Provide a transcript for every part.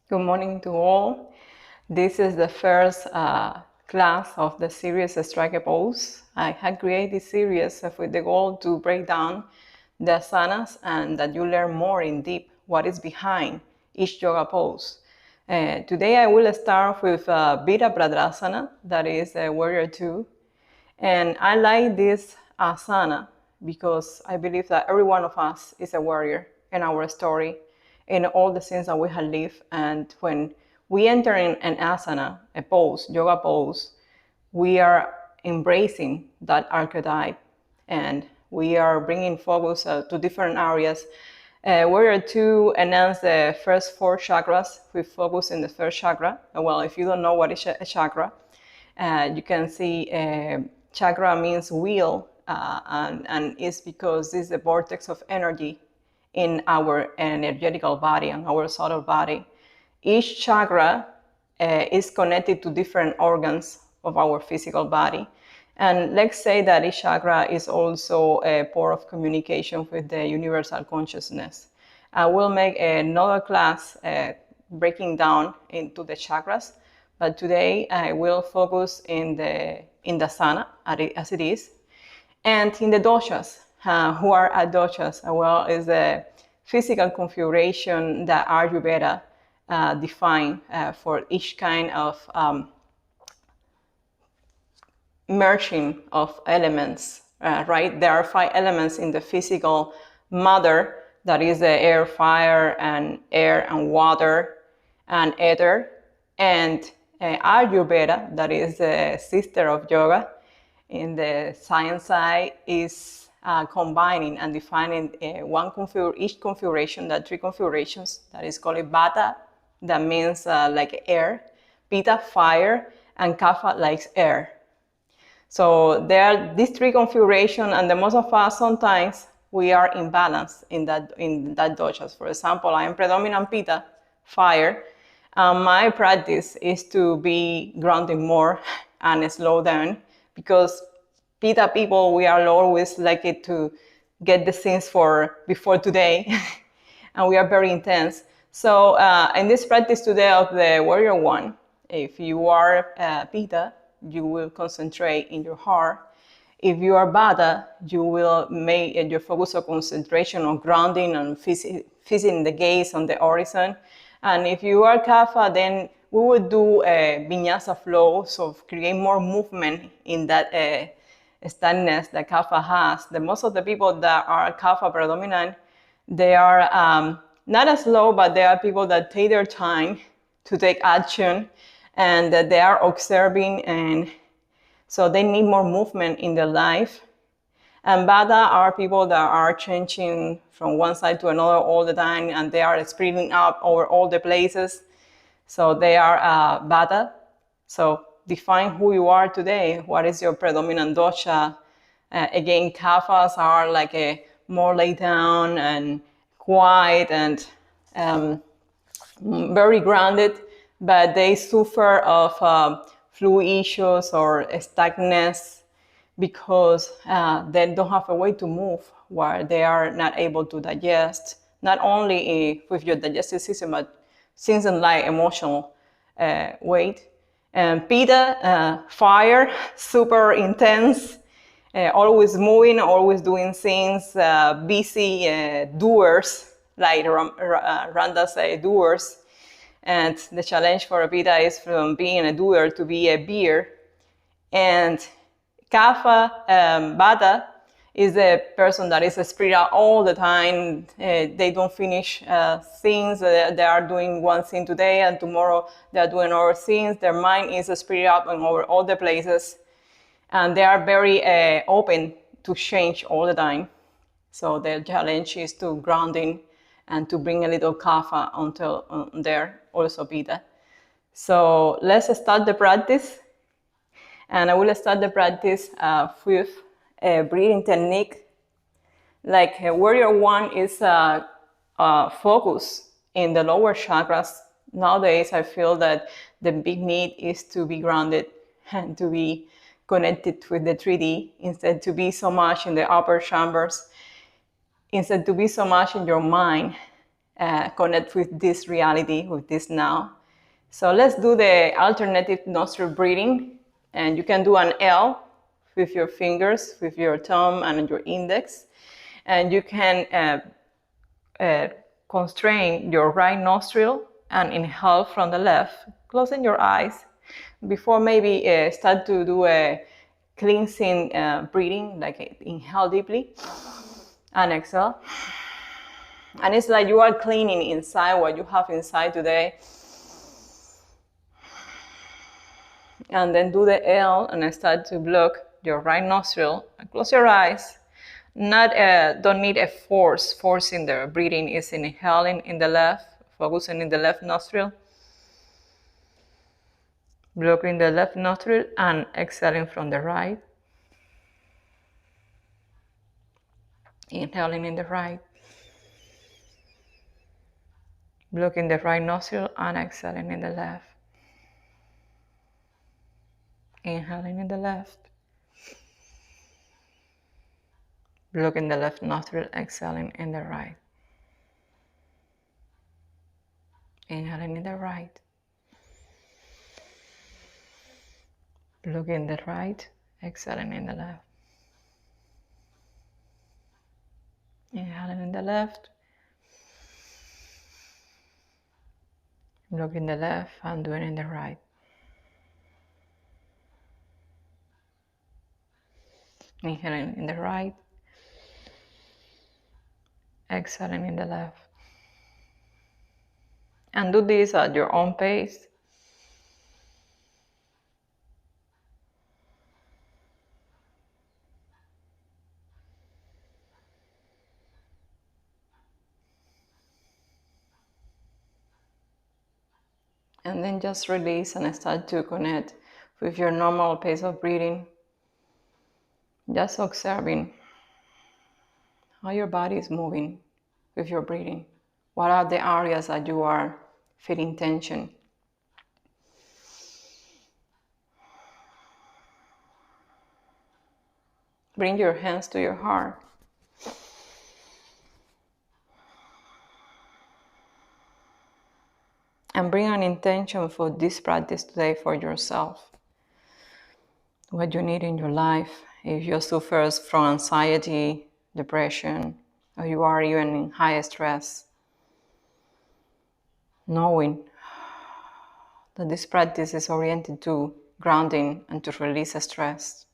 Good morning to all. This is the first class of the series Strike a Pose. I had created this series with the goal to break down the asanas and that you learn more in deep what is behind each yoga pose. Today I will start with Virabhadrasana, that is Warrior 2. And I like this asana because I believe that every one of us is a warrior in our story, in all the things that we have lived. And when we enter in an asana, a pose, yoga pose, we are embracing that archetype and we are bringing focus to different areas. Warrior 2 enhance the first four chakras. We focus in the first chakra. Well, if you don't know what is a chakra, you can see chakra means wheel, and it's because this is the vortex of energy in our energetical body and our subtle body. Each chakra is connected to different organs of our physical body. And let's say that each chakra is also a port of communication with the universal consciousness. I will make another class breaking down into the chakras, but today I will focus in the asana as it is, and in the doshas. Who are doshas? Well, is the physical configuration that Ayurveda define for each kind of merging of elements, right? There are 5 elements in the physical mother, that is the air, fire, and air, and water, and ether. And Ayurveda, that is the sister of yoga, in the science side, is combining and defining each configuration, that 3 configurations, that is called Vata, that means like air, Pitta, fire, and Kapha, like air. So there are these 3 configurations, and the most of us sometimes we are imbalanced in that doshas. For example, I am predominant Pitta, fire. My practice is to be grounding more and slow down, because Pitta people, we are always like it to get the things for before today, and we are very intense. So in this practice today of the Warrior 1, if you are Pitta, you will concentrate in your heart. If you are Vata, you will make your focus of concentration on grounding and fixing the gaze on the horizon. And if you are Kapha, then we would do a vinyasa flow, so create more movement in that steadiness that Kapha has. The most of the people that are Kapha predominant, they are not as slow, but they are people that take their time to take action, and that they are observing, and so they need more movement in their life. And Vata are people that are changing from one side to another all the time, and they are spreading out over all the places. So they are Vata. So define who you are today. What is your predominant dosha? Again, Kaphas are like a more laid down and quiet and very grounded, but they suffer of flu issues or stagnance because they don't have a way to move, where they are not able to digest, not only with your digestive system, but things like emotional weight. And Pitta, fire, super intense, always moving, always doing things, busy doers, like Randa say, doers. And the challenge for a Pitta is from being a doer to be a beer. And Kapha, Vata, is the person that is spread out all the time. They don't finish things. They are doing one thing today, and tomorrow they are doing other things. Their mind is spread out and over all the places. And they are very open to change all the time. So the challenge is to grounding and to bring a little Kapha until there, also Pitta. So let's start the practice. And I will start the practice with a breathing technique. Like Warrior 1 is focus in the lower chakras. Nowadays, I feel that the big need is to be grounded and to be connected with the 3D, instead to be so much in the upper chambers, instead to be so much in your mind. connect with this reality, with this now. So let's do the alternative nostril breathing. And you can do an L with your fingers, with your thumb and your index. And you can constrain your right nostril and inhale from the left, closing your eyes. Before maybe start to do a cleansing breathing, like inhale deeply and exhale. And it's like you are cleaning inside what you have inside today. And then do the L and start to block your right nostril and close your eyes. Don't need a forcing the breathing is inhaling in the left, focusing in the left nostril, blocking the left nostril and exhaling from the right, inhaling in the right, blocking the right nostril and exhaling in the left, inhaling in the left, blocking the left nostril, exhaling in the right, inhaling in the right, blocking the right, exhaling in the left, inhaling in the left, blocking the left and doing in the right, inhaling in the right, exhaling in the left. And do this at your own pace. And then just release and start to connect with your normal pace of breathing. Just observing how your body is moving with your breathing. What are the areas that you are feeling tension? Bring your hands to your heart. And bring an intention for this practice today for yourself. What you need in your life. If you suffer from anxiety, depression, or you are even in high stress, knowing that this practice is oriented to grounding and to release stress.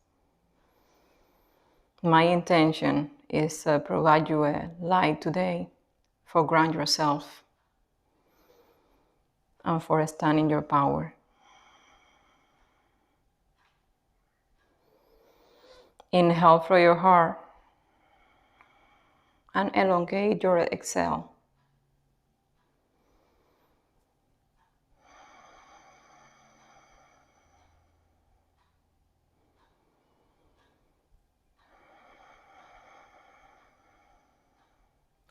My intention is to provide you a light today for ground yourself and for stand in your power. Inhale through your heart and elongate your exhale.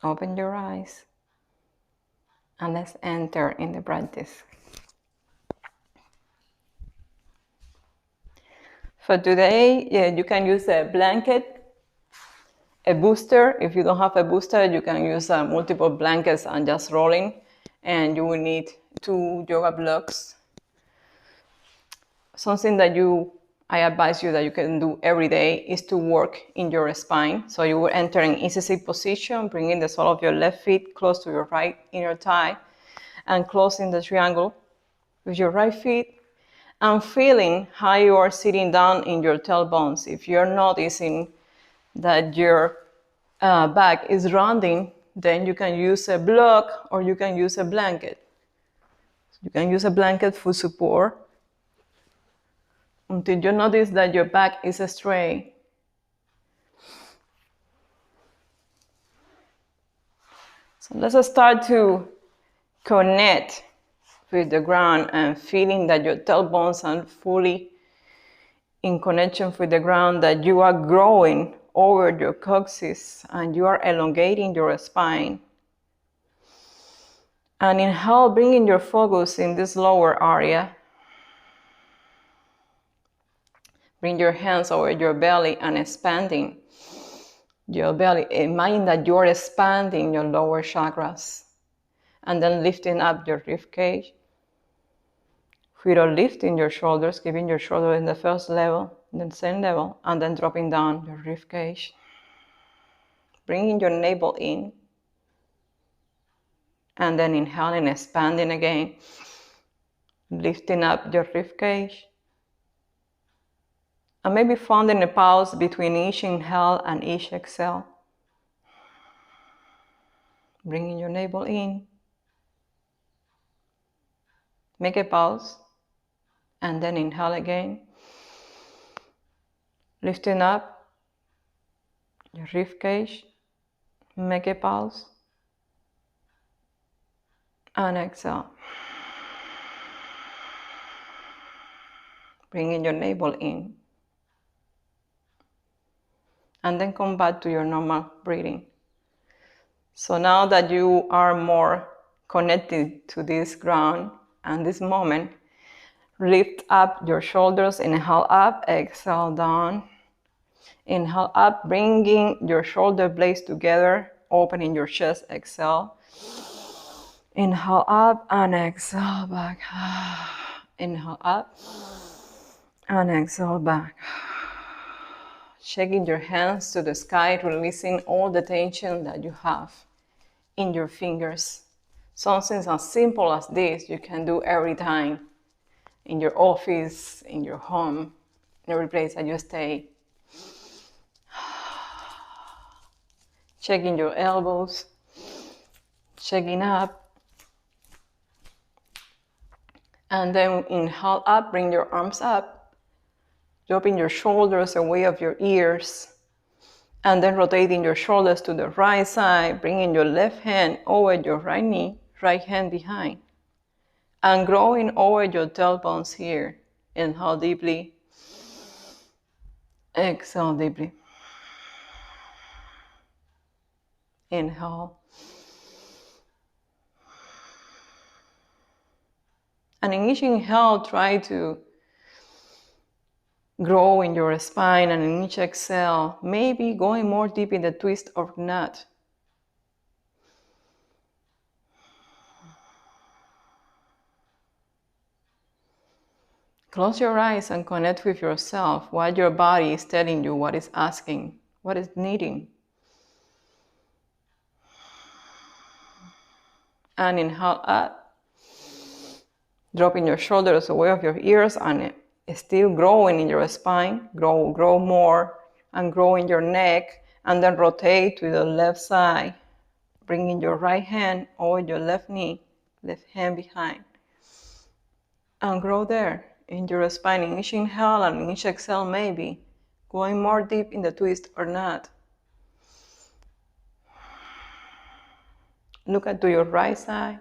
Open your eyes and let's enter in the practice. For today, you can use a blanket, a booster. If you don't have a booster, you can use multiple blankets and just rolling. And you will need 2 yoga blocks. Something that I advise you that you can do every day is to work in your spine. So you will enter in easy sit position, bringing the sole of your left foot close to your right inner thigh and closing the triangle with your right foot and feeling how you are sitting down in your tailbones. If you're noticing that your back is rounding, then you can use a block or you can use a blanket. You can use a blanket for support until you notice that your back is straight. So let's start to connect with the ground and feeling that your tailbones are fully in connection with the ground, that you are growing over your coccyx and you are elongating your spine. And inhale, bringing your focus in this lower area. Bring your hands over your belly and expanding your belly. Imagine that you're expanding your lower chakras. and then lifting up your rib cage. Without lifting your shoulders, keeping your shoulder in the first level, then same level, and then dropping down your rib cage. Bringing your navel in, and then inhaling, expanding again, lifting up your rib cage. And maybe finding a pause between each inhale and each exhale. Bringing your navel in. Make a pause. And then inhale again. Lifting up your rib cage. Make a pause. And exhale. Bringing your navel in. And then come back to your normal breathing. So now that you are more connected to this ground and this moment, lift up your shoulders, inhale up, exhale down. Inhale up, bringing your shoulder blades together, opening your chest, exhale. Inhale up and exhale back. Inhale up and exhale back. Shaking your hands to the sky, releasing all the tension that you have in your fingers. Something as simple as this you can do every time in your office, in your home, in every place that you stay. Checking your elbows, checking up. And then inhale up, bring your arms up. Dropping your shoulders away of your ears. And then rotating your shoulders to the right side, bringing your left hand over your right knee, right hand behind. And growing over your tailbones here. Inhale deeply. Exhale deeply. Inhale. And in each inhale, try to grow in your spine, and in each exhale, maybe going more deep in the twist or knot. Close your eyes and connect with yourself, what your body is telling you, what it's asking, what it's needing. And inhale up, dropping your shoulders away of your ears and still growing in your spine. Grow more and grow in your neck, and then rotate to the left side, bringing your right hand over your left knee, left hand behind. And grow there in your spine in each inhale and in each exhale, maybe going more deep in the twist or not. Look at to your right side,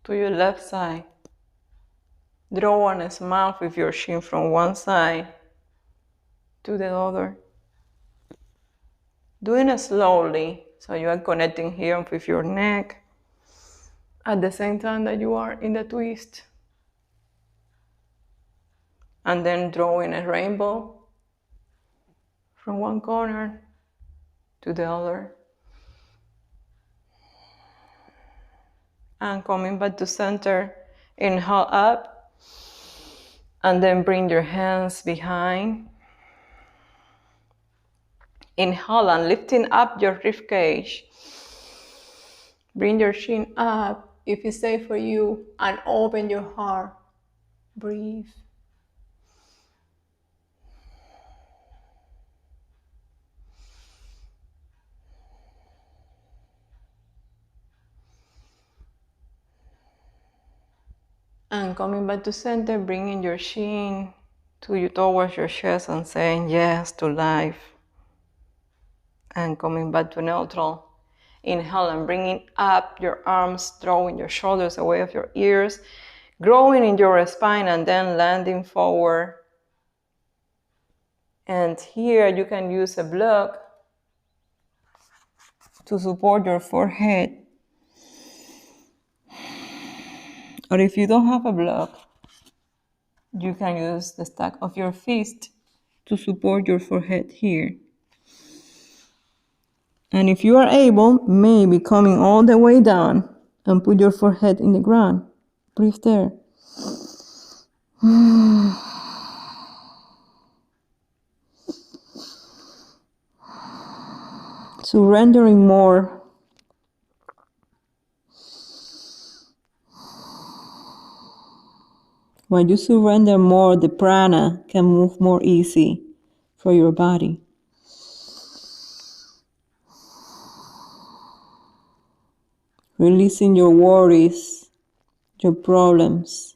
to your left side. Draw a smile with your chin from one side to the other. Doing it slowly, so you are connecting here with your neck at the same time that you are in the twist. And then drawing a rainbow from one corner to the other. And coming back to center, inhale up, and then bring your hands behind. Inhale and lifting up your rib cage. Bring your chin up if it's safe for you, and open your heart. Breathe. And coming back to center, bringing your chin towards your chest and saying yes to life. And coming back to neutral. Inhale and bringing up your arms, drawing your shoulders away of your ears, growing in your spine, and then landing forward. And here you can use a block to support your forehead. Or if you don't have a block, you can use the stack of your fist to support your forehead here. And if you are able, maybe coming all the way down And put your forehead in the ground. Breathe there. Surrendering more. When you surrender more, the prana can move more easy for your body. Releasing your worries, your problems.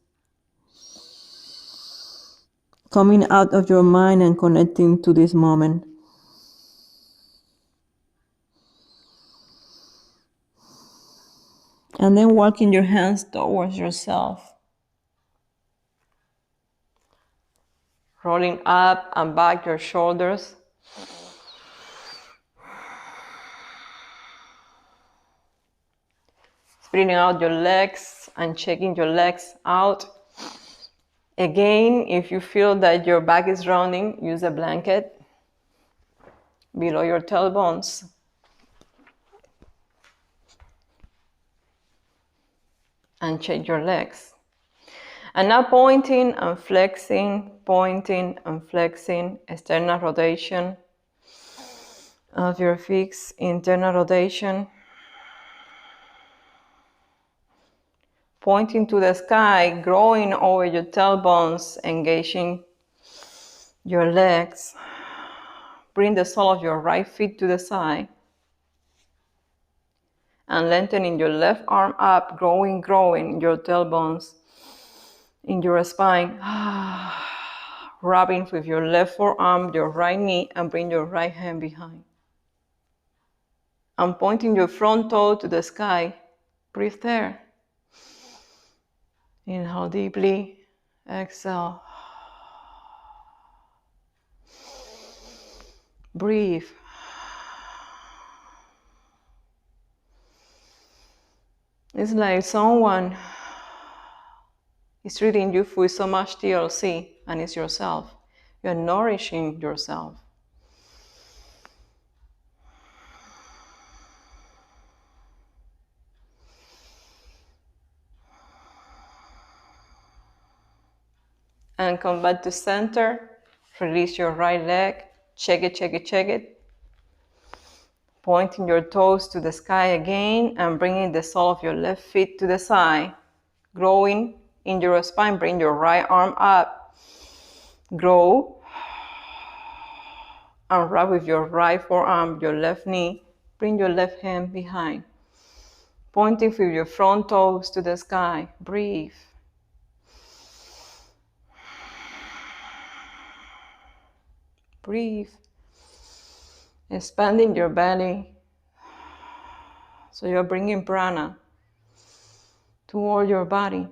Coming out of your mind and connecting to this moment. And then walking your hands towards yourself. Rolling up and back your shoulders. Spreading out your legs and checking your legs out. Again, if you feel that your back is rounding, use a blanket below your tailbones. And check your legs. And now pointing and flexing, external rotation of your feet, internal rotation. Pointing to the sky, growing over your tailbones, engaging your legs. Bring the sole of your right foot to the side. And lengthening your left arm up, growing your tailbones in your spine. Rubbing with your left forearm, your right knee, and bring your right hand behind. And pointing your front toe to the sky. Breathe there. Inhale deeply. Exhale. Breathe. It's like someone is treating you with so much TLC, and it's yourself. You're nourishing yourself. And come back to center. Release your right leg. Check it. Pointing your toes to the sky again and bringing the sole of your left foot to the side. Growing in your spine. Bring your right arm up. Grow. And rub with your right forearm, your left knee. Bring your left hand behind. Pointing with your front toes to the sky. Breathe. Breathe. Expanding your belly. So you're bringing prana to all your body.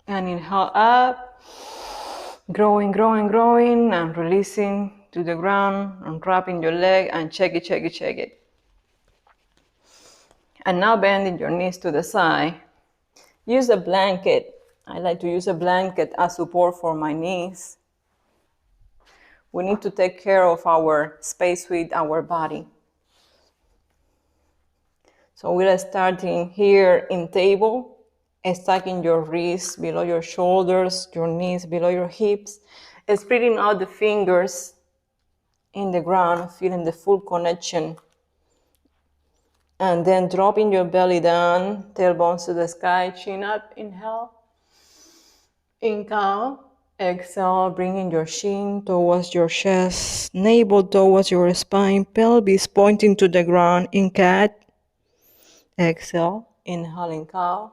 And inhale up, growing, and releasing to the ground, and wrapping your leg, and check it. And now bending your knees to the side. Use a blanket. I like to use a blanket as support for my knees. We need to take care of our space with our body. So we're starting here in table, stacking your wrists below your shoulders, your knees below your hips, spreading out the fingers in the ground, feeling the full connection. And then dropping your belly down, tailbones to the sky, chin up, inhale. Inhale, exhale, bringing your chin towards your chest, navel towards your spine, pelvis pointing to the ground in cat. Exhale, inhale in cow.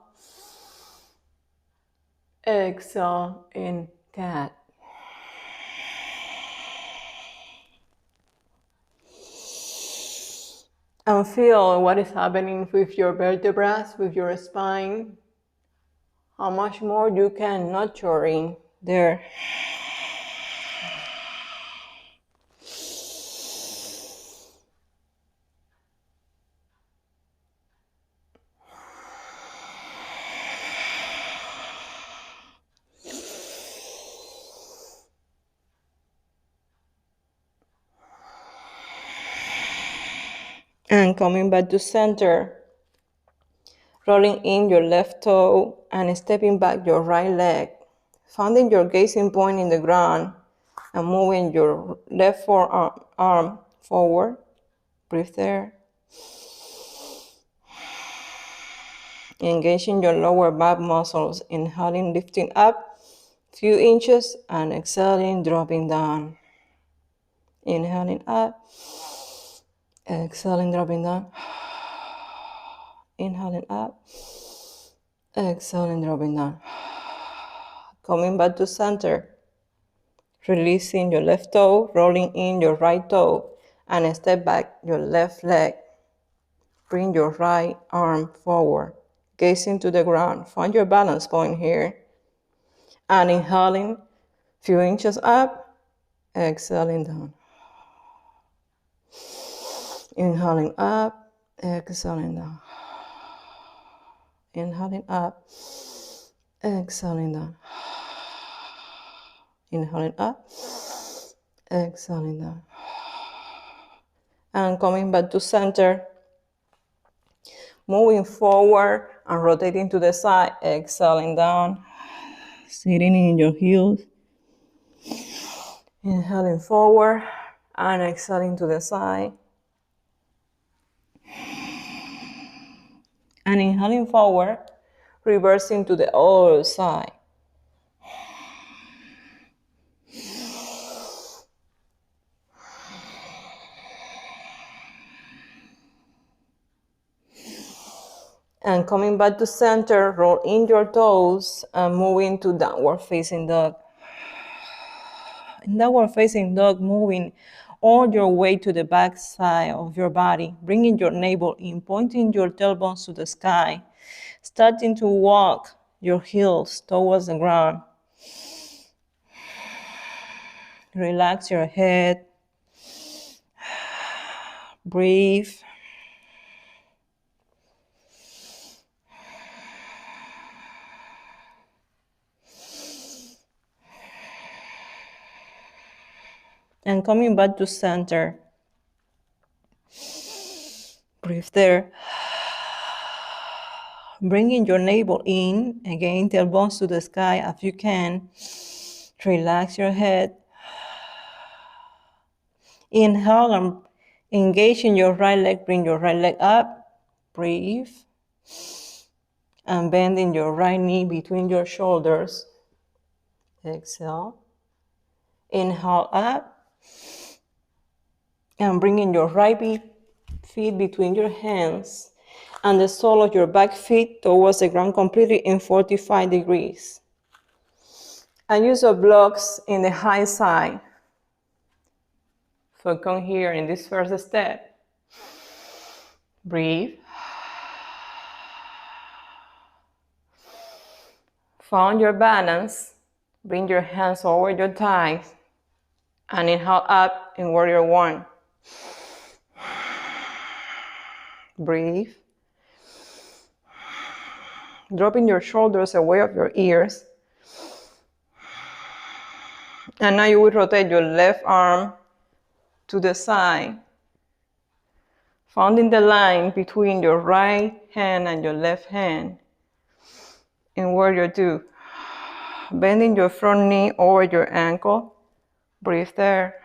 Exhale in cat. And feel what is happening with your vertebrae, with your spine. How much more you can nurturing there. And coming back to center, rolling in your left toe and stepping back your right leg. Finding your gazing point in the ground and moving your left forearm forward. Breathe there. Engaging your lower back muscles. Inhaling, lifting up few inches and exhaling, dropping down. Inhaling up, exhaling, dropping down. Inhaling up, exhaling, dropping down. Coming back to center. Releasing your left toe, rolling in your right toe, and step back your left leg. Bring your right arm forward, gazing to the ground. Find your balance point here. And inhaling, few inches up, exhaling down. Inhaling up, exhaling down. Inhaling up, exhaling down. Inhaling up, exhaling down. And coming back to center. Moving forward and rotating to the side, exhaling down. Sitting in your heels. Inhaling forward and exhaling to the side. And inhaling forward, reversing to the other side. And coming back to center, roll in your toes and moving to downward facing dog. In downward facing dog, moving all your way to the back side of your body, bringing your navel in, pointing your tailbones to the sky, starting to walk your heels towards the ground. Relax your head. Breathe. And coming back to center. Breathe there. Bringing your navel in, again, tailbones to the sky if you can. Relax your head. Inhale and engage in your right leg. Bring your right leg up. Breathe. And bending your right knee between your shoulders. Exhale. Inhale up. And bringing your right feet between your hands and the sole of your back feet towards the ground completely in 45 degrees. And use your blocks in the high side. So come here in this first step. Breathe. Find your balance. Bring your hands over your thighs. And inhale up in warrior one. Breathe. Dropping your shoulders away of your ears. And now you will rotate your left arm to the side. Finding the line between your right hand and your left hand in warrior two. Bending your front knee over your ankle. Breathe there.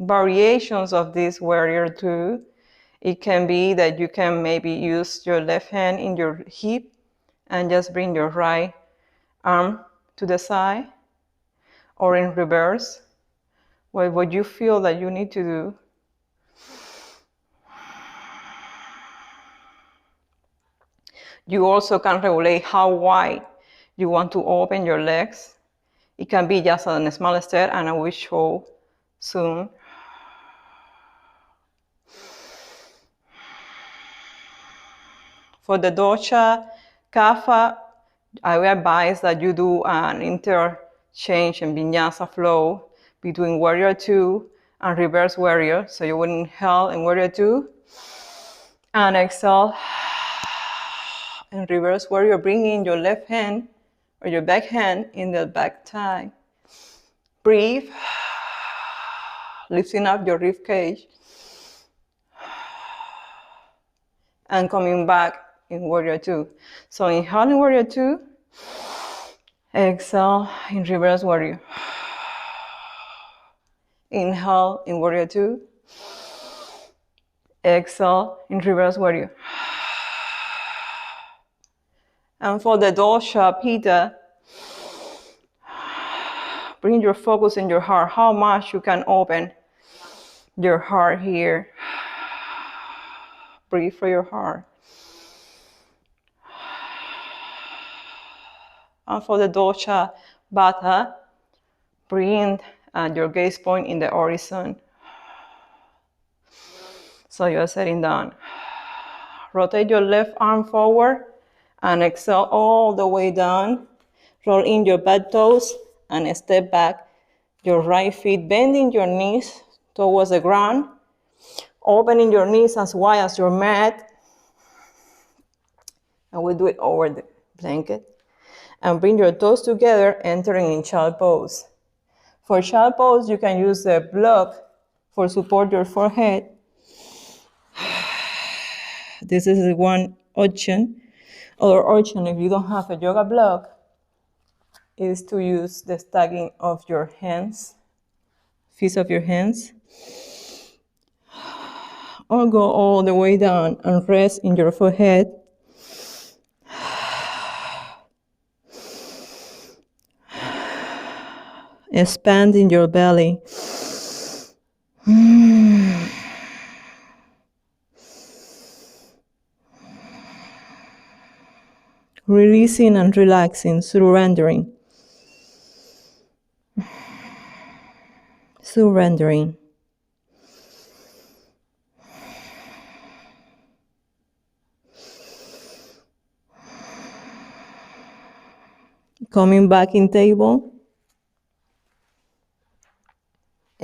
Variations of this warrior two. It can be that you can maybe use your left hand in your hip and just bring your right arm to the side, or in reverse, what you feel that you need to do. You also can regulate how wide you want to open your legs. It can be just a small step, and I will show soon. For the dosha kapha, I will advise that you do an interchange and vinyasa flow between warrior two and reverse warrior. So you would inhale in warrior two and exhale in reverse warrior. Bring in your left hand or your back hand in the back thigh. Breathe, lifting up your rib cage. And coming back in Warrior Two. So inhale in Warrior Two. Exhale in Reverse Warrior. Inhale in Warrior Two. Exhale in Reverse Warrior. And for the Dosha Pitta, bring your focus in your heart. How much you can open your heart here. Breathe for your heart. And for the Dosha Vata, bring your gaze point in the horizon. So you're sitting down. Rotate your left arm forward and exhale all the way down. Roll in your back toes and step back. Your right feet, bending your knees towards the ground. Opening your knees as wide as your mat. And we'll do it over the blanket. And bring your toes together, entering in child pose. For child pose, you can use the block for support your forehead. This is one option. Other option, if you don't have a yoga block, is to use the stacking of your hands, fists of your hands, or go all the way down and rest in your forehead. Expanding your belly. Releasing and relaxing, surrendering. Surrendering. Coming back in table.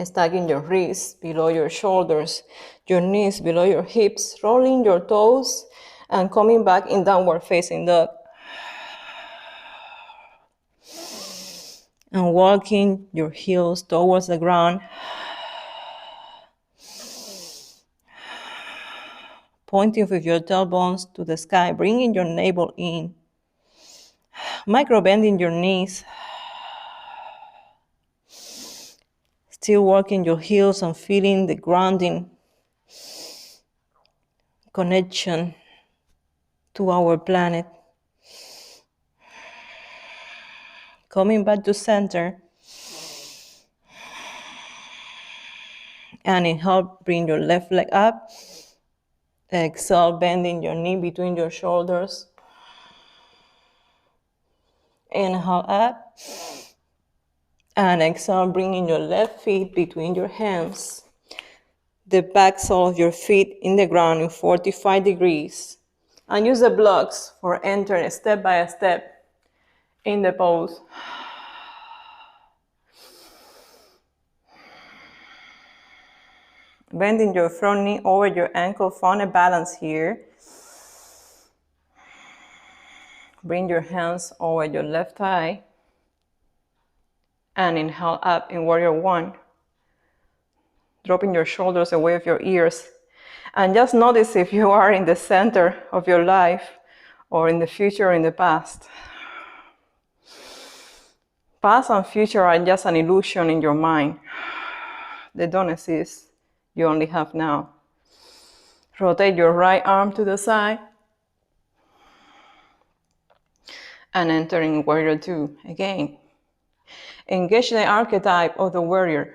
Stacking your wrists below your shoulders, your knees below your hips, rolling your toes, and coming back in downward facing dog. And walking your heels towards the ground. Pointing with your tailbones to the sky, bringing your navel in. Micro bending your knees. Still working your heels and feeling the grounding connection to our planet. Coming back to center. And inhale, bring your left leg up. Exhale, bending your knee between your shoulders. Inhale up. And exhale, bringing your left feet between your hands. The back sole of your feet in the ground in 45 degrees. And use the blocks for entering step by step in the pose. Bending your front knee over your ankle, find a balance here. Bring your hands over your left thigh. And inhale up in Warrior One. Dropping your shoulders away from your ears. And just notice if you are in the center of your life, or in the future or in the past. Past and future are just an illusion in your mind. They don't exist. You only have now. Rotate your right arm to the side. And entering Warrior Two again. Engage the archetype of the warrior.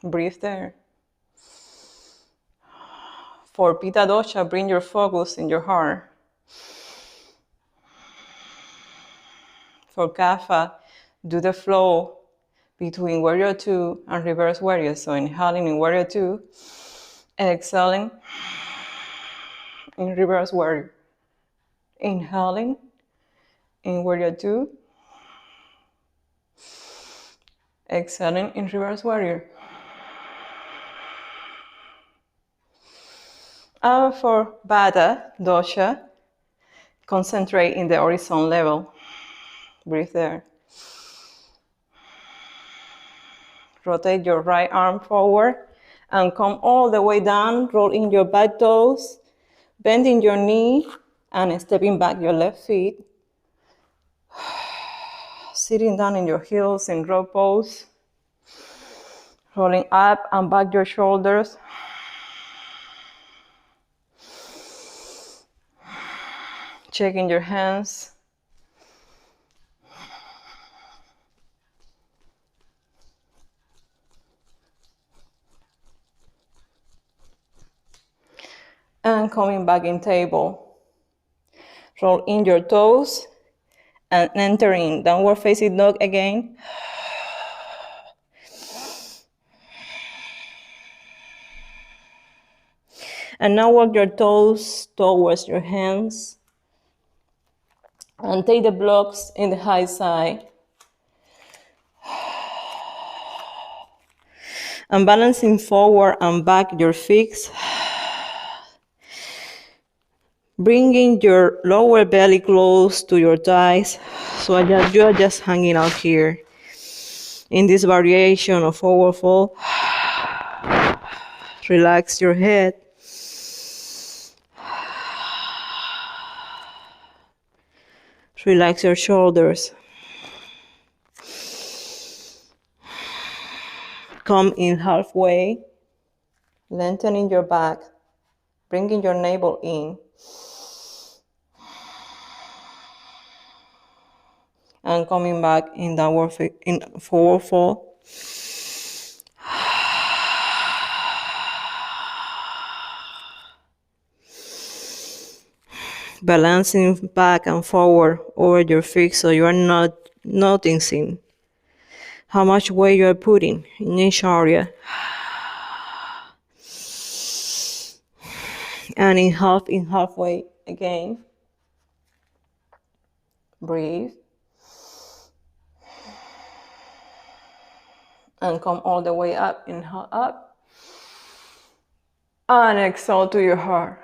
Breathe there. For Pitta Dosha, bring your focus in your heart. For Kapha, do the flow between Warrior Two and Reverse Warrior. So inhaling in Warrior Two, exhaling in Reverse Warrior. Inhaling in Warrior Two, exhaling in Reverse Warrior. For Vata dosha, concentrate in the horizon level. Breathe there. Rotate your right arm forward and come all the way down. Roll in your back toes, bending your knee and stepping back your left feet. Sitting down in your heels in row pose. Rolling up and back your shoulders. Checking your hands. And coming back in table. Roll in your toes and entering downward facing dog again. And now walk your toes towards your hands. And take the blocks in the high side. And balancing forward and back your feet. Bringing your lower belly close to your thighs. So you are just hanging out here in this variation of forward fold. Relax your head. Relax your shoulders. Come in halfway, lengthening your back, bringing your navel in. And coming back in downward in forward fold. Balancing back and forward over your feet so you are not noticing how much weight you are putting in each area. And in halfway again. Breathe. And come all the way up, inhale up. And exhale to your heart.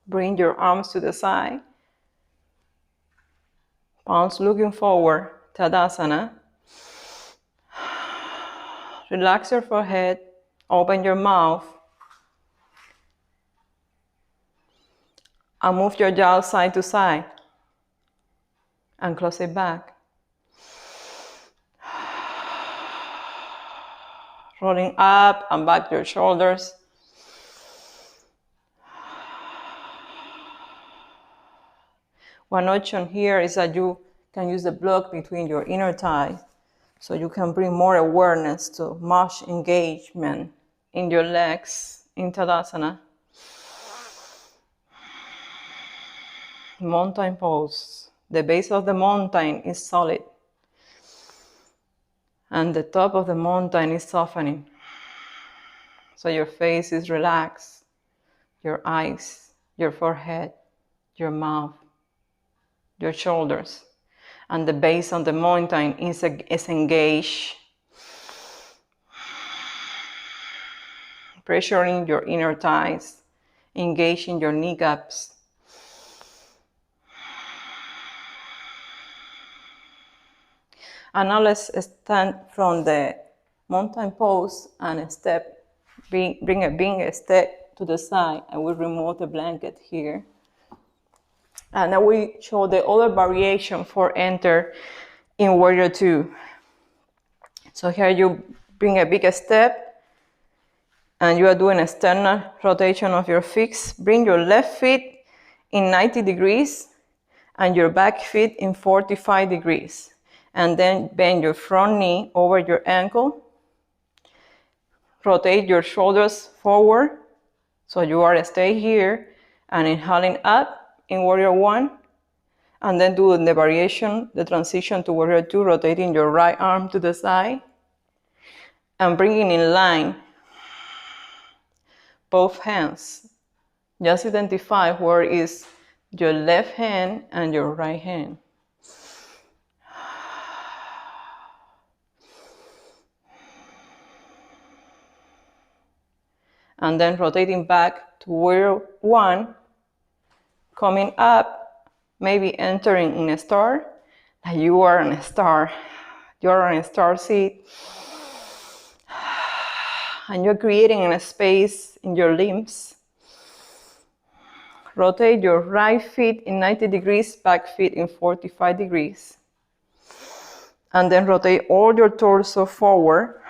Bring your arms to the side. Palms looking forward, Tadasana. Relax your forehead, open your mouth. And move your jaw side to side. And close it back. Rolling up and back your shoulders. One option here is that you can use the block between your inner thighs, so you can bring more awareness to much engagement in your legs in Tadasana. Mountain pose. The base of the mountain is solid, and the top of the mountain is softening. So your face is relaxed, your eyes, your forehead, your mouth, your shoulders, and the base of the mountain is engaged. Pressuring your inner thighs, engaging your kneecaps. And now let's stand from the mountain pose and step, bring a step to the side, and we remove the blanket here. And now we show the other variation for enter in warrior two. So here you bring a big step, and you are doing a external rotation of your feet. Bring your left foot in 90 degrees and your back foot in 45 degrees. And then bend your front knee over your ankle. Rotate your shoulders forward. So you are stay here and inhaling up in warrior one. And then do the variation, the transition to warrior two, rotating your right arm to the side. And bringing in line both hands. Just identify where is your left hand and your right hand. and then rotating back to warrior one, coming up, maybe entering in a star. Like you are in a star. You are in a star seat. And you're creating a space in your limbs. Rotate your right foot in 90 degrees, back foot in 45 degrees. And then rotate all your torso forward.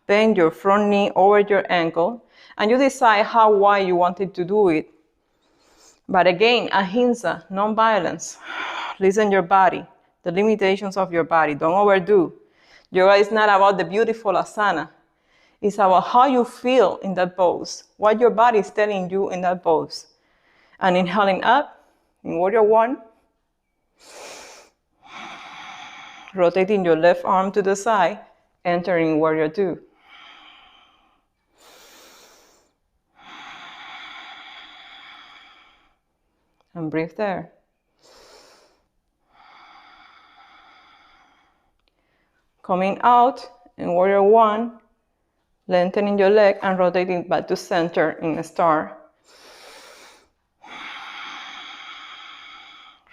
Bend your front knee over your ankle. And you decide how wide you wanted to do it. But again, ahimsa, non-violence. Listen your body, the limitations of your body. Don't overdo. Yoga is not about the beautiful asana. It's about how you feel in that pose, what your body is telling you in that pose. And inhaling up, in warrior one, rotating your left arm to the side, entering warrior two. And breathe there. Coming out in warrior one, lengthening your leg and rotating back to center in a star.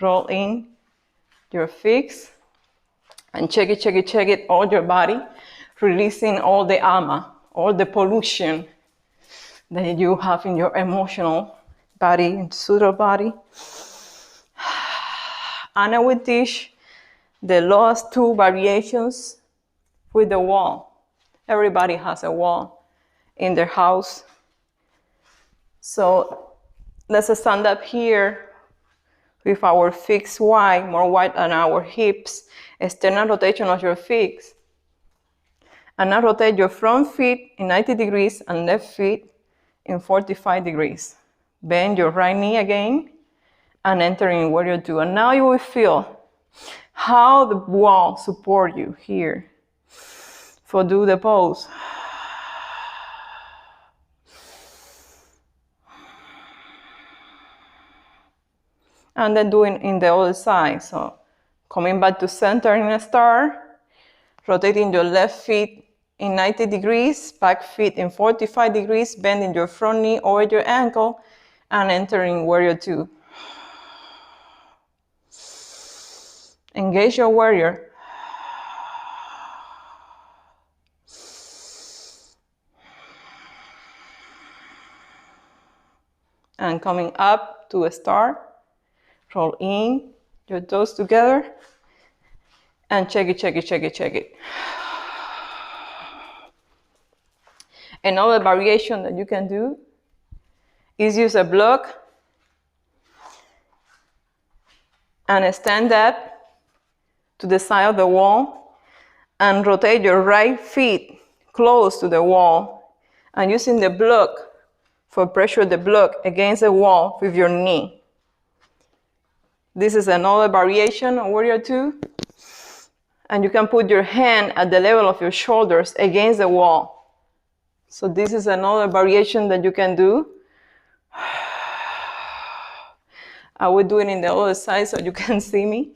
Roll in your fix and check it, all your body, releasing all the ama, all the pollution that you have in your emotional body and pseudo body. Anna will teach the last two variations with the wall. Everybody has a wall in their house. So let's stand up here with our feet wide, more wide than our hips. External rotation of your feet. And now rotate your front foot in 90 degrees and left foot in 45 degrees. Bend your right knee again and enter in warrior two. And now you will feel how the wall supports you here. For do the pose. And then doing in the other side. So coming back to center in a star, rotating your left foot in 90 degrees, back foot in 45 degrees, bending your front knee over your ankle, and entering warrior two. Engage your warrior. And coming up to a star, roll in your toes together, and check it. Another variation that you can do is use a block and stand up to the side of the wall and rotate your right foot close to the wall and using the block for pressure the block against the wall with your knee. This is another variation of warrior two. And you can put your hand at the level of your shoulders against the wall. So this is another variation that you can do. I will do it in the other side so you can see me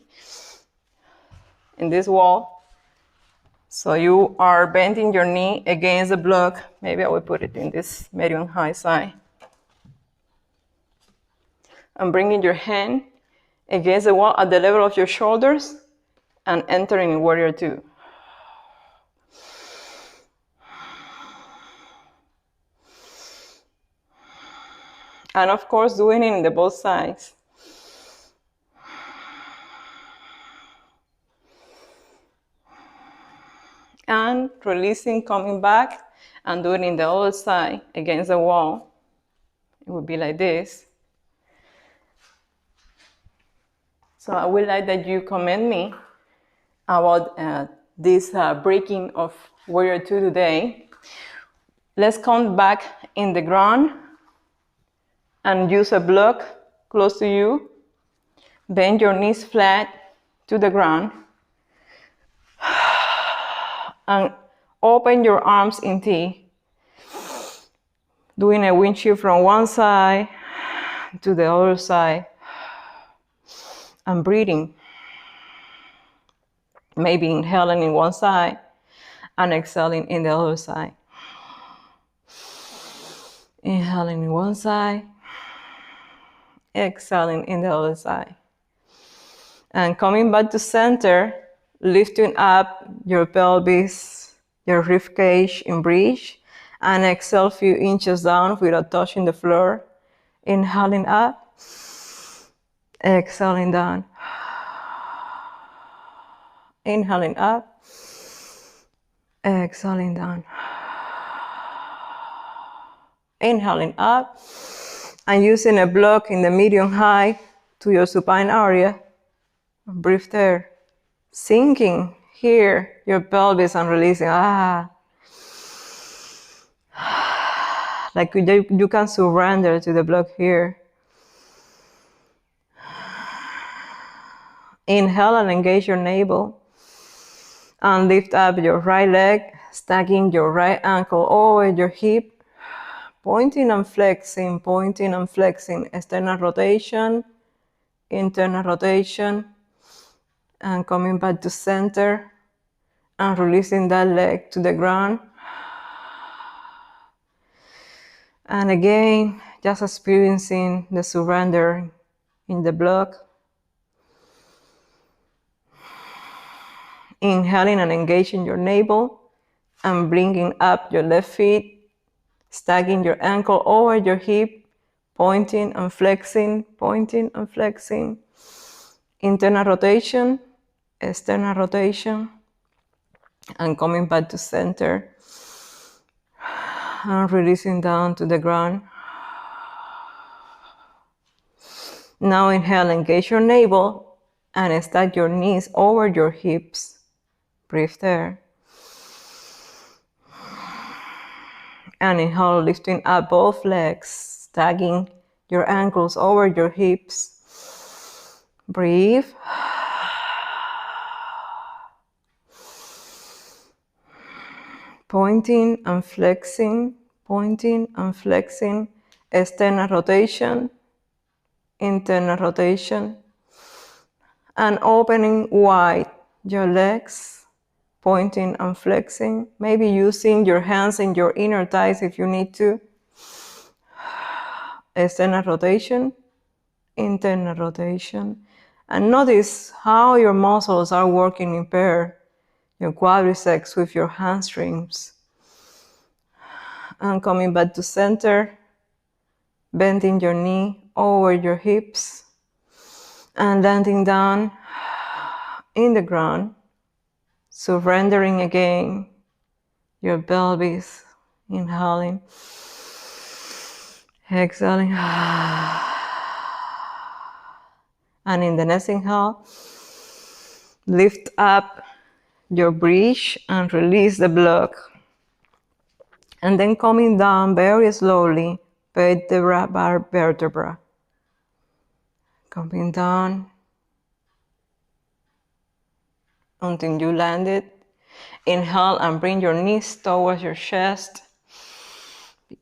in this wall. So you are bending your knee against the block. Maybe I will put it in this medium high side. And bringing your hand against the wall at the level of your shoulders and entering in warrior two. And of course, doing it in the both sides. And releasing, coming back, and doing it in the other side against the wall. It would be like this. So I would like that you comment me about this breaking of warrior two today. Let's come back in the ground and use a block close to you. Bend your knees flat to the ground. And open your arms in T. Doing a windshield from one side to the other side. And breathing. Maybe inhaling in one side and exhaling in the other side. Inhaling in one side, exhaling in the other side. And coming back to center, lifting up your pelvis, your rib cage in bridge, and exhale a few inches down without touching the floor. Inhaling up, exhaling down. Inhaling up, exhaling down. Inhaling up, and using a block in the medium high to your supine area. Breathe there. Sinking here, your pelvis, and releasing. Like you can surrender to the block here. Inhale and engage your navel. And lift up your right leg, stacking your right ankle over your hip. Pointing and flexing, external rotation, internal rotation, and coming back to center and releasing that leg to the ground. And again, just experiencing the surrender in the block. Inhaling and engaging your navel and bringing up your left feet, stacking your ankle over your hip, pointing and flexing, internal rotation, external rotation, and coming back to center and releasing down to the ground. Now inhale, engage your navel and stack your knees over your hips. Breathe there. And inhale, lifting up both legs, stacking your ankles over your hips. Breathe. Pointing and flexing, external rotation, internal rotation, and opening wide your legs, pointing and flexing, maybe using your hands in your inner thighs if you need to. External rotation, internal rotation, and notice how your muscles are working in pair, your quadriceps with your hamstrings. And coming back to center, bending your knee over your hips, and landing down in the ground, surrendering again your pelvis, inhaling, exhaling. And in the next inhale, lift up your bridge and release the block. And then coming down very slowly, vertebra by vertebra. Coming down until you landed. Inhale and bring your knees towards your chest.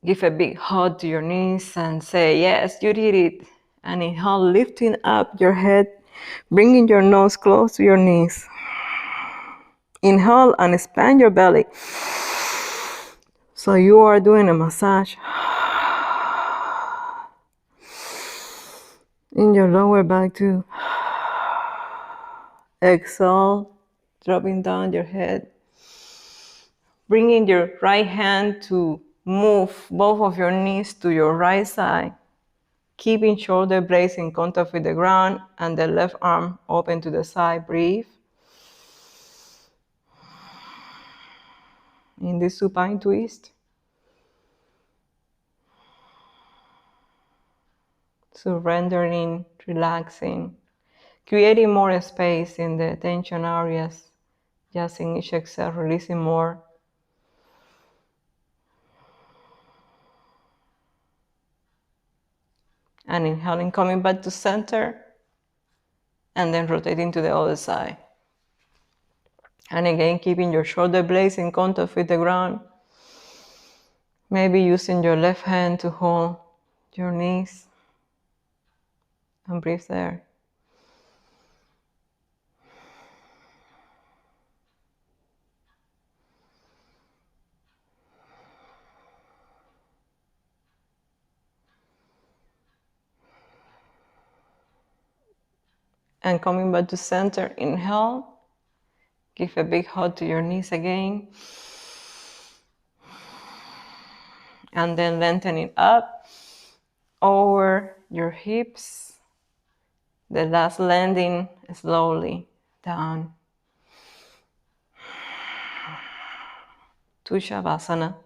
Give a big hug to your knees and say, yes, you did it. And inhale, lifting up your head, bringing your nose close to your knees. Inhale and expand your belly. So you are doing a massage in your lower back too. Exhale, dropping down your head. Bringing your right hand to move both of your knees to your right side. Keeping shoulder blades in contact with the ground and the left arm open to the side. Breathe. In this supine twist. Surrendering, relaxing, creating more space in the tension areas. Just in each exhale, releasing more. And inhaling, coming back to center. And then rotating to the other side. And again, keeping your shoulder blades in contact with the ground. Maybe using your left hand to hold your knees. And breathe there. And coming back to center, inhale. Give a big hug to your knees again. And then lengthening up over your hips. The last landing slowly down to Shavasana.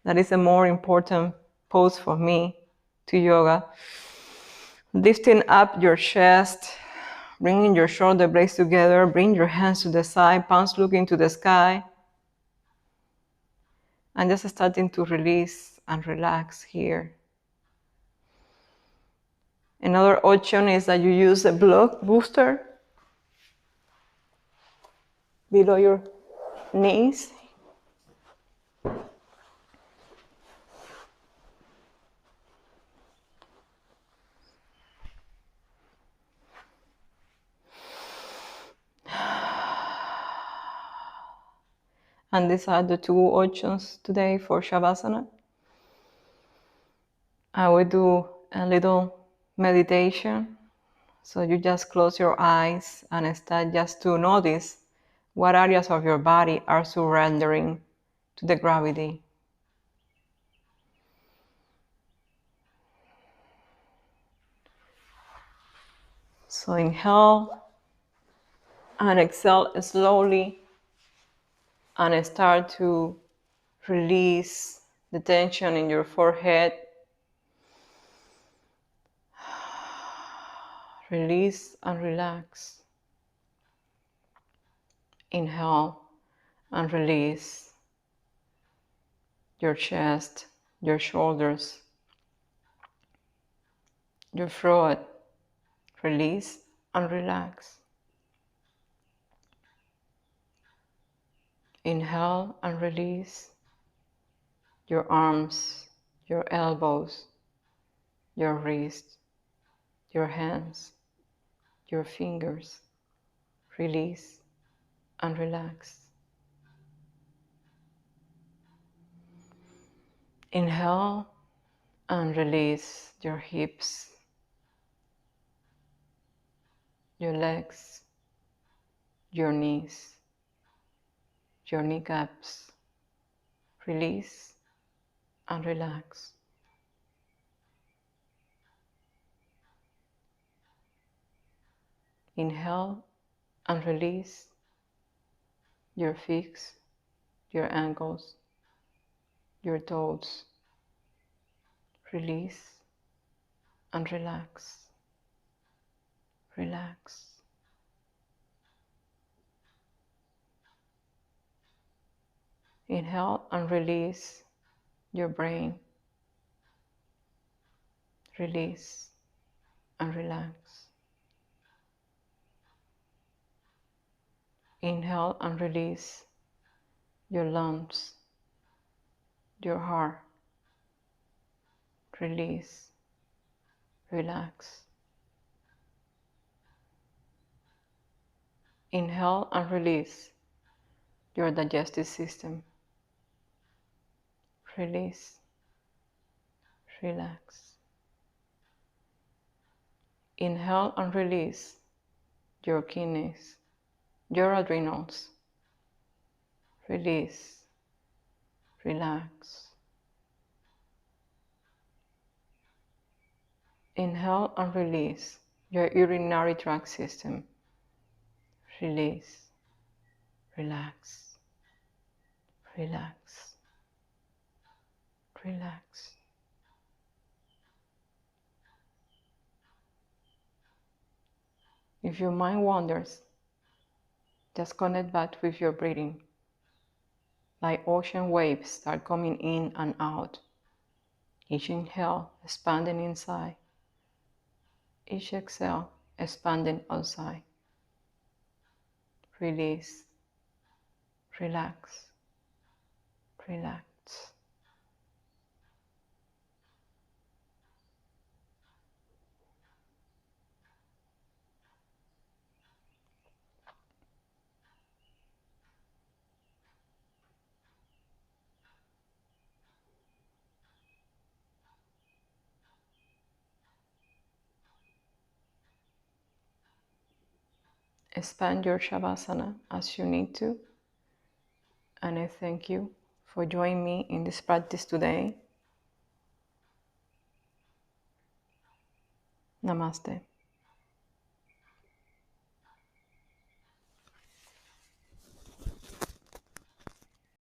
That is a more important pose for me to yoga. Lifting up your chest, bringing your shoulder blades together, bring your hands to the side, palms looking to the sky. And just starting to release and relax here. Another option is that you use a block booster below your knees. And these are the two options today for Shavasana. I will do a little meditation. So you just close your eyes and start just to notice what areas of your body are surrendering to the gravity. So inhale and exhale slowly and start to release the tension in your forehead. Release and relax. Inhale and release your chest, your shoulders, your throat. Release and relax. Inhale and release your arms, your elbows, your wrists, your hands, your fingers. Release and relax. Inhale and release your hips, your legs, your knees, your kneecaps. Release and relax. Inhale and release your feet, your ankles, your toes. Release and relax. Relax. Inhale and release your brain. Release and relax. Inhale and release your lungs, your heart. Release, relax. Inhale and release your digestive system. Release, relax. Inhale and release your kidneys, your adrenals. Release, relax. Inhale and release your urinary tract system. Release, relax, relax, relax. If your mind wanders, just connect back with your breathing. Like ocean waves start coming in and out. Each inhale, expanding inside. Each exhale, expanding outside. Release, relax, relax. Expand your Shavasana as you need to. And I thank you for joining me in this practice today. Namaste.